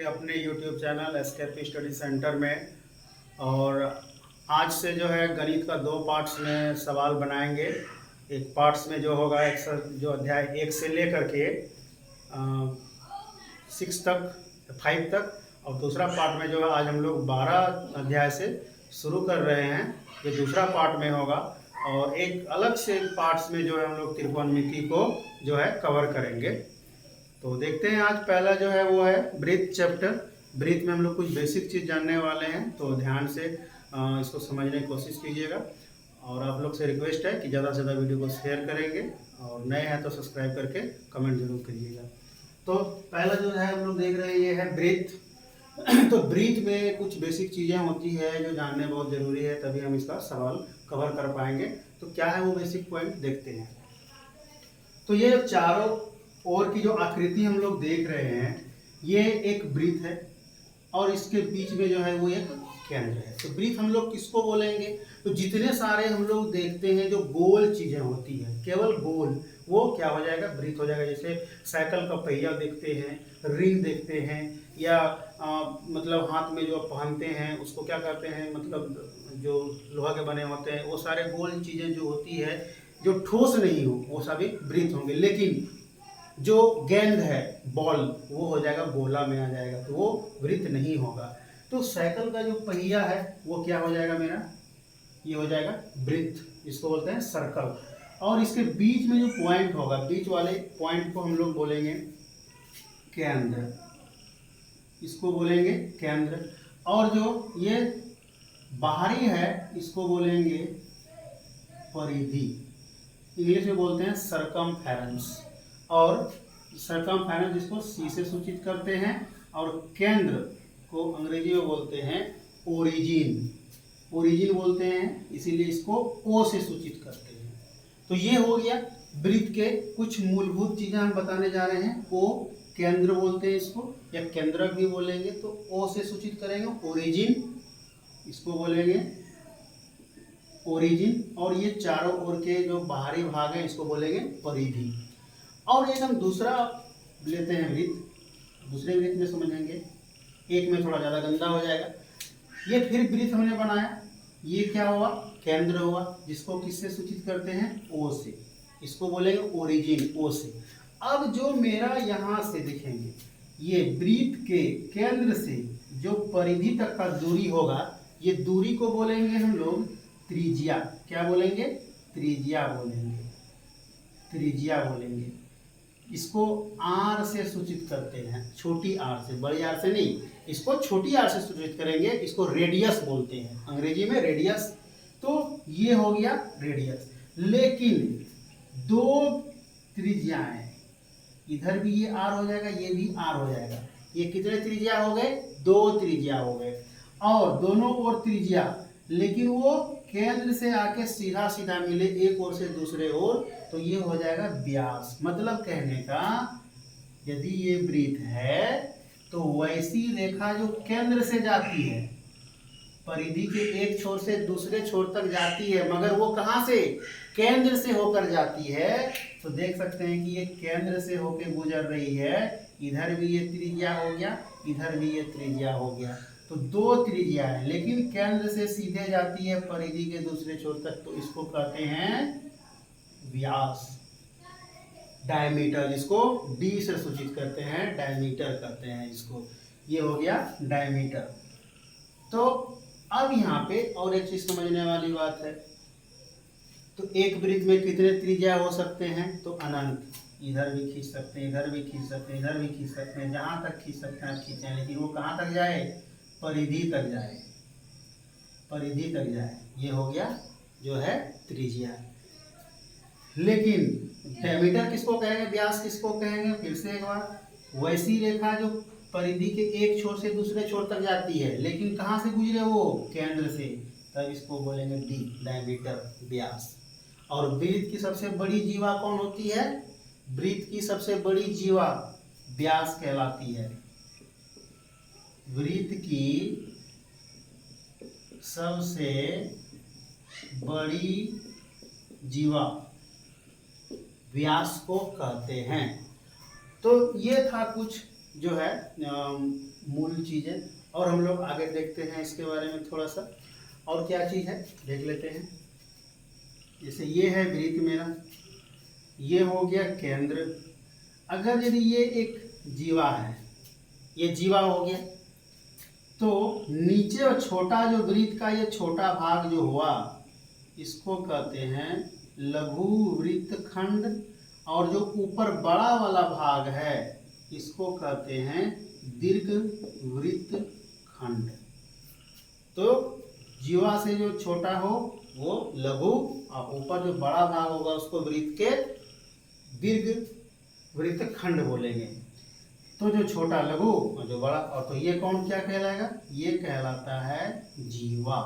आपके अपने YouTube channel SKP study centre में। और आज से जो है गणित का दो पार्ट्स में सवाल बनाएंगे। एक पार्ट्स में जो होगा जो अध्याय 1 से लेकर के 6 तक 5 तक, और दूसरा पार्ट में जो है आज हम लोग 12 अध्याय से शुरू कर रहे हैं। ये दूसरा पार्ट में होगा और एक अलग से पार्ट्स में जो है हम लोग त्रिकोणमिति को जो है कवर करेंगे। तो देखते हैं, आज पहला जो है वो है ब्रीथ चैप्टर। ब्रीथ में हम लोग कुछ बेसिक चीज़ जानने वाले हैं, तो ध्यान से इसको समझने की कोशिश कीजिएगा। और आप लोग से रिक्वेस्ट है कि ज़्यादा से ज़्यादा वीडियो को शेयर करेंगे, और नए हैं तो सब्सक्राइब करके कमेंट जरूर करिएगा। तो पहला जो है हम लोग देख रहे हैं ये है ब्रीथ। तो ब्रीथ में कुछ बेसिक चीज़ें होती है जो जानने बहुत ज़रूरी है, तभी हम इसका सवाल कवर कर पाएंगे। तो क्या है वो बेसिक पॉइंट देखते हैं। तो ये चारों ओर की जो आकृति हम लोग देख रहे हैं ये एक ब्रीथ है, और इसके बीच में जो है वो एक केंद्र है। तो ब्रीथ हम लोग किसको बोलेंगे? तो जितने सारे हम लोग देखते हैं जो गोल चीजें होती हैं, केवल गोल, वो क्या हो जाएगा? ब्रीथ हो जाएगा। जैसे साइकिल का पहिया देखते हैं, रिंग देखते हैं, या मतलब हाथ में जो पहनते हैं उसको क्या कहते हैं, मतलब जो लोहा के बने होते हैं, वो सारे गोल चीजें जो होती है जो ठोस नहीं हो वो सभी ब्रीथ होंगे। लेकिन जो गेंद है, बॉल, वो हो जाएगा गोला में आ जाएगा, तो वो वृत्त नहीं होगा। तो साइकिल का जो पहिया है वो क्या हो जाएगा मेरा? ये हो जाएगा वृत्त, इसको बोलते हैं सर्कल। और इसके बीच में जो पॉइंट होगा, बीच वाले पॉइंट को हम लोग बोलेंगे केंद्र, इसको बोलेंगे केंद्र। और जो ये बाहरी है इसको बोलेंगे परिधि, इंग्लिश में बोलते हैं सरकमफेरेंस। और सरकमफेरेंस जिसको सी से सूचित करते हैं, और केंद्र को अंग्रेजी में बोलते हैं ओरिजिन, ओरिजिन बोलते हैं, इसीलिए इसको ओ से सूचित करते हैं। तो ये हो गया वृत्त के कुछ मूलभूत चीजें हम बताने जा रहे हैं। ओ केंद्र बोलते हैं इसको, या केंद्रक भी बोलेंगे। तो ओ से सूचित करेंगे ओरिजिन, इसको बोलेंगे ओरिजिन। और ये चारों ओर के जो बाहरी भाग है इसको बोलेंगे परिधि। और एक हम दूसरा लेते हैं वृत्त, दूसरे वृत्त में समझेंगे, एक में थोड़ा ज़्यादा गंदा हो जाएगा। ये फिर वृत्त हमने बनाया, ये क्या हुआ? केंद्र हुआ, जिसको किससे सूचित करते हैं? ओ से, इसको बोलेंगे ओरिजिन, ओ से। अब जो मेरा यहाँ से दिखेंगे, ये वृत्त के केंद्र से जो परिधि तक का दूरी होगा, ये दूरी को बोलेंगे हम लोग त्रिज्या। क्या बोलेंगे? त्रिज्या बोलेंगे, त्रिज्या बोलेंगे। इसको आर से सूचित करते हैं, छोटी आर से, बड़ी आर से नहीं, इसको छोटी आर से सूचित करेंगे। इसको रेडियस बोलते हैं अंग्रेजी में, रेडियस। तो ये हो गया रेडियस। लेकिन दो त्रिज्याएं, इधर भी ये आर हो जाएगा, ये भी आर हो जाएगा। ये कितने त्रिज्या हो गए? दो त्रिज्या हो गए। और दोनों ओर त्रिज्या, लेकिन वो केंद्र से आके सीधा सीधा मिले एक ओर से दूसरे ओर, तो ये हो जाएगा व्यास। मतलब कहने का, यदि ये वृत्त है तो वैसी रेखा जो केंद्र से जाती है, परिधि के एक छोर से दूसरे छोर तक जाती है, मगर वो कहां से? केंद्र से होकर जाती है। तो देख सकते हैं कि ये केंद्र से होकर गुजर रही है। इधर भी ये त्रिज्या हो गया, इधर भी ये त्रिज्या हो गया। तो दो त्रिज्या है, लेकिन केंद्र से सीधे जाती है परिधि के दूसरे छोर तक, तो इसको कहते हैं व्यास, डायमीटर, जिसको डी से सूचित करते हैं, डायमीटर कहते हैं इसको। ये हो गया डायमीटर। तो अब यहाँ पे और एक चीज समझने वाली बात है। तो एक वृत्त में कितने त्रिज्या हो सकते हैं? तो अनंत। इधर भी खींच सकते हैं, इधर भी खींच सकते हैं, इधर भी खींच सकते हैं, जहां तक खींच सकते हैं आप खींचें, लेकिन वो कहां तक जाए? परिधि तक जाए, परिधि तक जाए। ये हो गया जो है त्रिज्या। लेकिन डायमीटर किसको कहेंगे, व्यास किसको कहेंगे? फिर से एक बार, वैसी रेखा जो परिधि के एक छोर से दूसरे छोर तक जाती है, लेकिन कहां से गुजरे? वो केंद्र से, तब इसको बोलेंगे डी, डायमीटर, व्यास। और वृत्त की सबसे बड़ी जीवा कौन होती है? वृत्त की सबसे बड़ी जीवा व्यास कहलाती है। वृत्त की सबसे बड़ी जीवा व्यास को कहते हैं। तो ये था कुछ जो है मूल चीज़ें। और हम लोग आगे देखते हैं इसके बारे में थोड़ा सा, और क्या चीज़ है देख लेते हैं। जैसे ये है वृत्त मेरा, ये हो गया केंद्र। अगर यदि ये एक जीवा है, ये जीवा हो गया, तो नीचे और छोटा जो वृत्त का ये छोटा भाग जो हुआ, इसको कहते हैं लघु वृत्तखंड। और जो ऊपर बड़ा वाला भाग है, इसको कहते हैं दीर्घ वृत्तखंड। तो जीवा से जो छोटा हो वो लघु, और ऊपर जो बड़ा भाग होगा उसको वृत्त के दीर्घ वृत्तखंड बोलेंगे। तो जो छोटा लघु और जो बड़ा, और तो ये कौन क्या कहलाएगा, ये कहलाता है जीवा,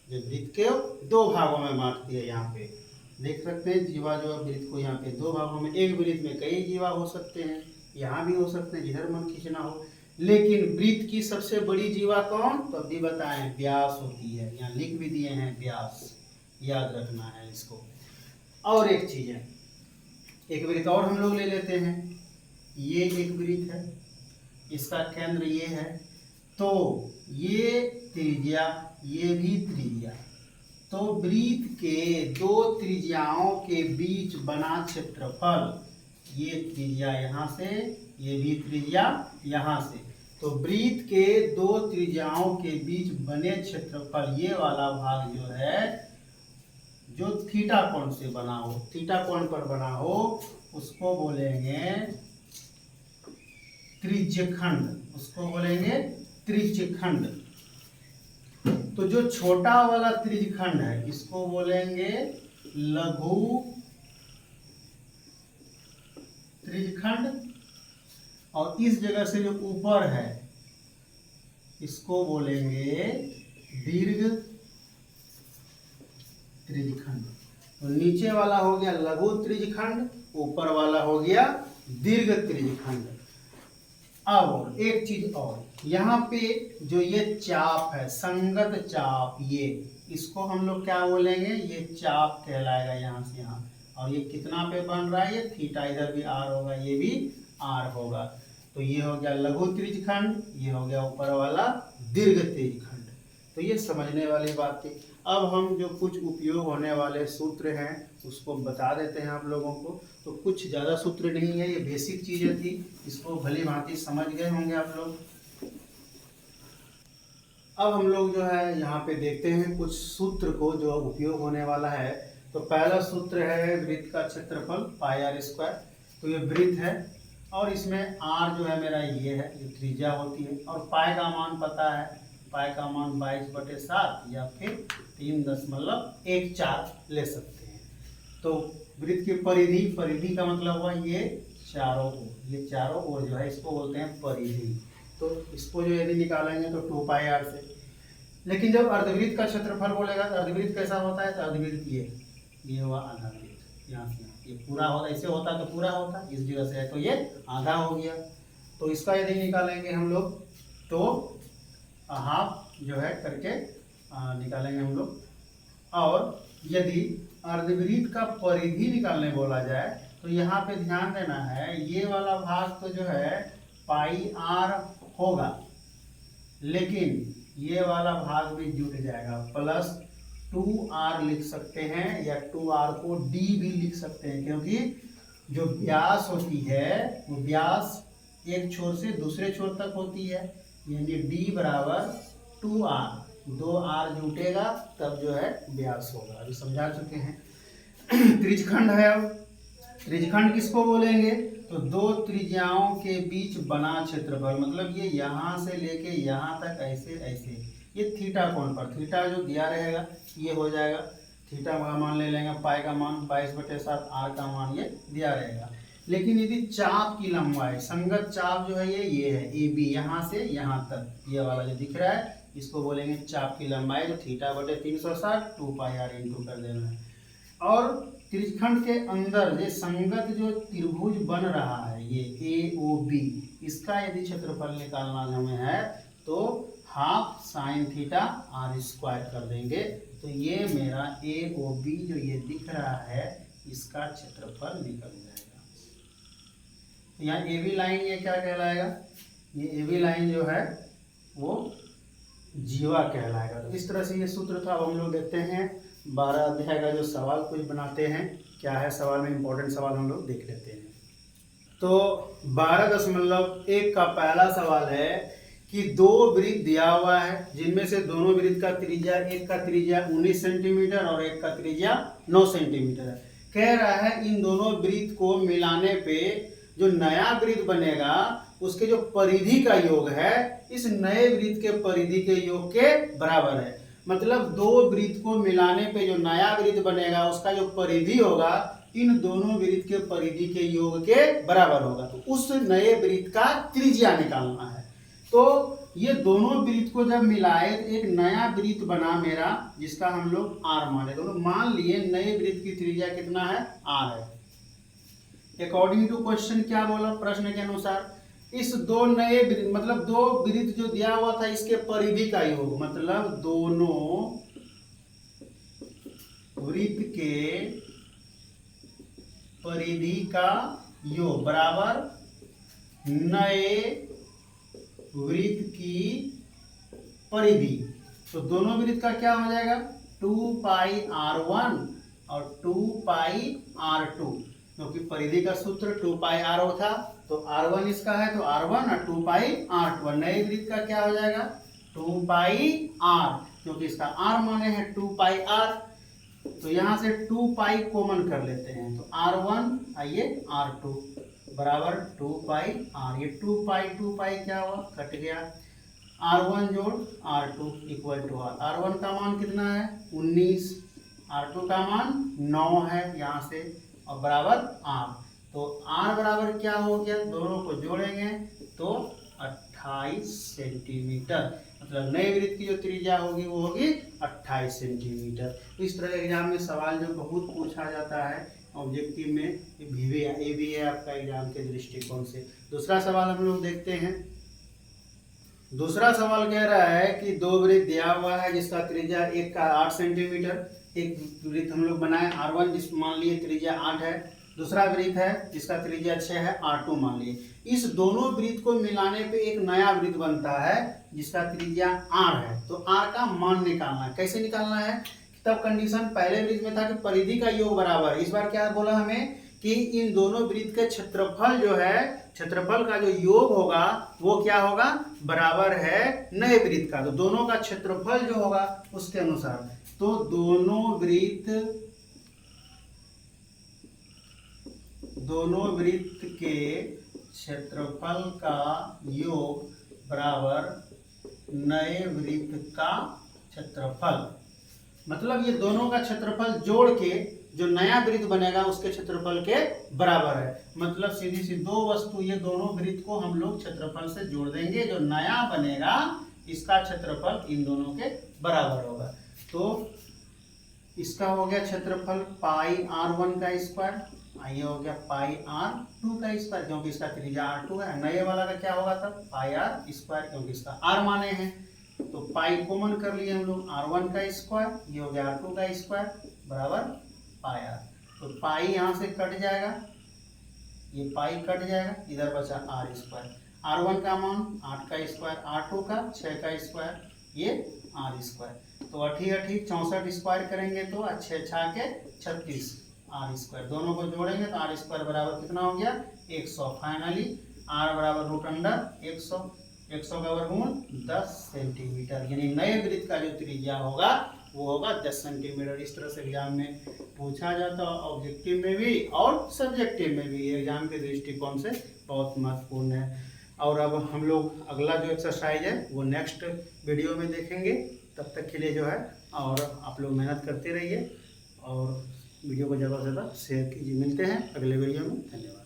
जो वृत्त के दो भागों में बांटती है। यहाँ पे देख सकते हैं जीवा जो है वृत्त को यहाँ पे दो भागों में, एक वृत्त में कई जीवा हो सकते हैं, यहाँ भी हो सकते हैं जिधर मन खींचना हो। लेकिन वृत्त की सबसे बड़ी जीवा कौन, तो अभी बताएं, व्यास होती है। यहाँ लिख भी दिए हैं व्यास, याद रखना है इसको। और एक चीज है, एक वृत्त और हम लोग ले लेते हैं। ये एक वृत्त है, इसका केंद्र ये है, तो ये त्रिज्या, ये भी त्रिज्या। तो वृत्त के दो त्रिज्याओं के बीच बना क्षेत्रफल, ये त्रिज्या यहाँ से, ये भी त्रिज्या यहाँ से। तो वृत्त के दो त्रिज्याओं के बीच बने क्षेत्रफल, ये वाला भाग जो है, जो थीटा कोण से बना हो, थीटा कोण पर बना हो, उसको बोलेंगे त्रिज्यखंड, उसको बोलेंगे त्रिज्यखंड। तो जो छोटा वाला त्रिज्यखंड है, इसको बोलेंगे लघु त्रिज्यखंड। और इस जगह से जो ऊपर है, इसको बोलेंगे दीर्घ त्रिज्यखंड। तो नीचे वाला हो गया लघु त्रिज्यखंड, ऊपर वाला हो गया दीर्घ त्रिज्यखंड। अब एक चीज और, यहाँ पे जो ये चाप है, संगत चाप, ये इसको हम लोग क्या बोलेंगे, ये चाप कहलाएगा यहाँ से यहाँ। और ये कितना पे बन रहा है, ये थीटा, इधर भी आर होगा, ये भी आर होगा। तो ये हो गया लघु त्रिज्यखंड, ये हो गया ऊपर वाला दीर्घ त्रिज्यखंड। तो ये समझने वाली बात थी। अब हम जो कुछ उपयोग होने वाले सूत्र हैं उसको बता देते हैं आप लोगों को। तो कुछ ज़्यादा सूत्र नहीं है, ये बेसिक चीज़ें थी, इसको भली भांति समझ गए होंगे आप लोग। अब हम लोग जो है यहाँ पे देखते हैं कुछ सूत्र को जो उपयोग होने वाला है। तो पहला सूत्र है वृत्त का क्षेत्रफल पाई आर स्क्वायर। तो ये वृत्त है और इसमें आर जो है मेरा ये है, ये त्रिज्या होती है। और पाई का मान पता है, पाई का मान 22/7 या फिर 3.14 ले सकते हैं। तो वृत्त की परिधि, परिधि का मतलब हुआ ये चारों ओर, ये चारों ओर जो है इसको बोलते हैं परिधि। तो इसको जो यदि निकालेंगे तो 2 पाई आर से। लेकिन जब अर्धवृत्त का क्षेत्रफल बोलेगा तो अर्धवृत्त कैसा होता है, तो अर्धवृत्त ये हुआ आधा वृत्त, यहाँ से ये पूरा होता, ऐसे होता तो पूरा होता, इस जगह से है तो ये आधा हो गया। तो इसका यदि निकालेंगे हम लोग तो हाफ जो है करके निकालेंगे हम लोग। और यदि अर्धवृत्त का परिधि निकालने बोला जाए तो यहाँ पे ध्यान देना है, ये वाला भाग तो जो है पाई आर होगा, लेकिन ये वाला भाग भी जुट जाएगा, प्लस 2r लिख सकते हैं, या 2r को d भी लिख सकते हैं, क्योंकि जो व्यास होती है वो व्यास एक छोर से दूसरे छोर तक होती है, यानी d बराबर 2r, 2r जुटेगा तब जो है व्यास होगा। अभी समझा चुके हैं। त्रिज्यखंड है। अब त्रिज्यखंड किसको बोलेंगे, तो दो त्रिज्याओं के बीच बना क्षेत्रफल, मतलब ये यहाँ से लेके यहाँ तक ऐसे ऐसे, ये थीटा कोण पर, थीटा जो दिया रहेगा ये हो जाएगा, थीटा का मान ले लेंगे, पाई का मान 22/7, आर का मान ये दिया रहेगा। लेकिन यदि चाप की लंबाई, संगत चाप जो है ये है ए बी, यहाँ से यहाँ तक, ये वाला जो दिख रहा है इसको बोलेंगे चाप की लंबाई, जो θ/360 2 पाई आर इंटू कर देना है। और त्रिज्यखंड के अंदर ये संगत जो त्रिभुज बन रहा है, ये ए ओ बी, इसका यदि क्षेत्रफल निकालना हमें है तो half sine theta r square कर देंगे। तो ये मेरा ए ओ बी जो ये दिख रहा है इसका क्षेत्रफल निकल जाएगा। तो यहाँ ए बी लाइन ये क्या कहलाएगा, ये AB लाइन जो है वो जीवा कहलाएगा। तो इस तरह से ये सूत्र था। अब हम लोग देखते हैं 12 अध्याय का जो सवाल कुछ बनाते हैं, क्या है सवाल में, इंपॉर्टेंट सवाल हम लोग देख लेते हैं। तो 12.1 का पहला सवाल है कि दो वृत्त दिया हुआ है जिनमें से दोनों वृत्त का त्रिज्या, एक का त्रिज्या 19 सेंटीमीटर और एक का त्रिज्या 9 सेंटीमीटर है। कह रहा है इन दोनों वृत्त को मिलाने पे जो नया वृत्त बनेगा उसके जो परिधि का योग है इस नए वृत्त के परिधि के योग के बराबर है। मतलब दो वृत्त को मिलाने पे जो नया वृत्त बनेगा उसका जो परिधि होगा इन दोनों वृत्त के परिधि के योग के बराबर होगा। तो उस नए वृत्त का त्रिज्या निकालना है। तो ये दोनों वृत्त को जब मिलाए तो एक नया वृत्त बना मेरा, जिसका हम लोग r माने। दोनों मान लिए नए वृत्त की त्रिज्या कितना है, r है। अकॉर्डिंग टू क्वेश्चन क्या बोला, प्रश्न के अनुसार इस दो नए वृत्त, मतलब दो वृत्त जो दिया हुआ था इसके परिधि का योग, मतलब दोनों वृत्त के परिधि का योग बराबर नए वृत्त की परिधि। तो दोनों वृत्त का क्या हो जाएगा, 2 पाई r1 और 2 पाई r2, क्योंकि परिधि का सूत्र 2 पाई r था। तो r1 इसका है तो r1 और 2 पाई r2। नए वृत्त का क्या हो जाएगा 2 पाई r, क्योंकि इसका r माने हैं 2 पाई r। तो यहाँ से 2 पाई कॉमन कर लेते हैं तो r1 आइए r2 बराबर 2 पाई r। ये 2 पाई क्या हुआ, कट गया। r1 जोड़ r2 equal to r। r1 का मान कितना है 19, r2 का मान 9 है यहाँ से, और बराबर r। तो r बराबर क्या हो गया, दोनों को जोड़ेंगे तो 28 सेंटीमीटर। मतलब नए वृत्त की जो त्रिज्या होगी वो होगी 28 सेंटीमीटर। इस तरह एग्जाम में सवाल जो बहुत पूछा जाता है ऑब्जेक्टिव में, ये भी है आपका एग्जाम के दृष्टिकोण से। दूसरा सवाल हम लोग देखते हैं। दूसरा सवाल कह रहा है कि दो वृत्त दिया हुआ है जिसका त्रिज्या एक का 8 सेंटीमीटर। एक वृत्त हम लोग बनाए r1 जिस मान लिए त्रिज्या 8 है, दूसरा वृत्त है जिसका त्रिज्या 6 है, r2 मान लिए। इस दोनों वृत्त को मिलाने पे एक नया वृत्त बनता है जिसका त्रिज्या r है। तो r का मान निकालना है। कैसे निकालना है, तब कंडीशन पहले वृत्त में था कि परिधि का योग बराबर। इस बार क्या बोला हमें कि इन दोनों वृत्त के क्षेत्रफल जो है, क्षेत्रफल का जो योग होगा वो क्या होगा, बराबर है नए वृत्त का। तो दोनों का क्षेत्रफल जो होगा उसके अनुसार, तो दोनों वृत्त के क्षेत्रफल का योग बराबर नए वृत्त का क्षेत्रफल। मतलब ये दोनों का क्षेत्रफल जोड़ के जो नया वृत्त बनेगा उसके क्षेत्रफल के बराबर है। मतलब सीधी सी दो वस्तु, ये दोनों वृत्त को हम लोग क्षेत्रफल से जोड़ देंगे, जो नया बनेगा इसका क्षेत्रफल इन दोनों के बराबर होगा। तो इसका हो गया क्षेत्रफल पाई r1 का स्क्वायर, ये हो गया पाई r2 का स्क्वायर, क्योंकि इसका त्रिज्या r2 है। नए वाला का क्या होगा तब पाई r स्क्वायर, क्योंकि इसका r माने हैं। तो पाई कॉमन कर लिए हम लोग, r1 का स्क्वायर, ये हो गया r2 का स्क्वायर बराबर पाई r। तो पाई यहाँ से कट जाएगा, ये पाई कट जाएगा, इधर बचा r स्क्वायर। r1 का मान 8 का स्क्वायर, r2 का 6 का स्क्वायर, ये r स्क्वायर। तो 8 64 स्क्वायर करेंगे तो 6 6 के 36 r स्क्वायर। दोनों को जोड़ेंगे तो r स्क्वायर बराबर कितना हो गया 100। फाइनली r बराबर रूट अंडर 100, 100 का वर्गमूल 10 सेंटीमीटर। यानी नए वृत्त का जो त्रिज्या होगा वो होगा 10 सेंटीमीटर। इस तरह से एग्जाम में पूछा जाता है, ऑब्जेक्टिव में भी और सब्जेक्टिव में भी। एग्जाम के दृष्टिकोण से बहुत महत्वपूर्ण है। और अब हम लोग अगला जो एक्सरसाइज है वो नेक्स्ट वीडियो में देखेंगे। तब तक के लिए जो है और आप लोग मेहनत करते रहिए और वीडियो को ज़्यादा से ज़्यादा शेयर कीजिए। मिलते हैं अगले वीडियो में, धन्यवाद।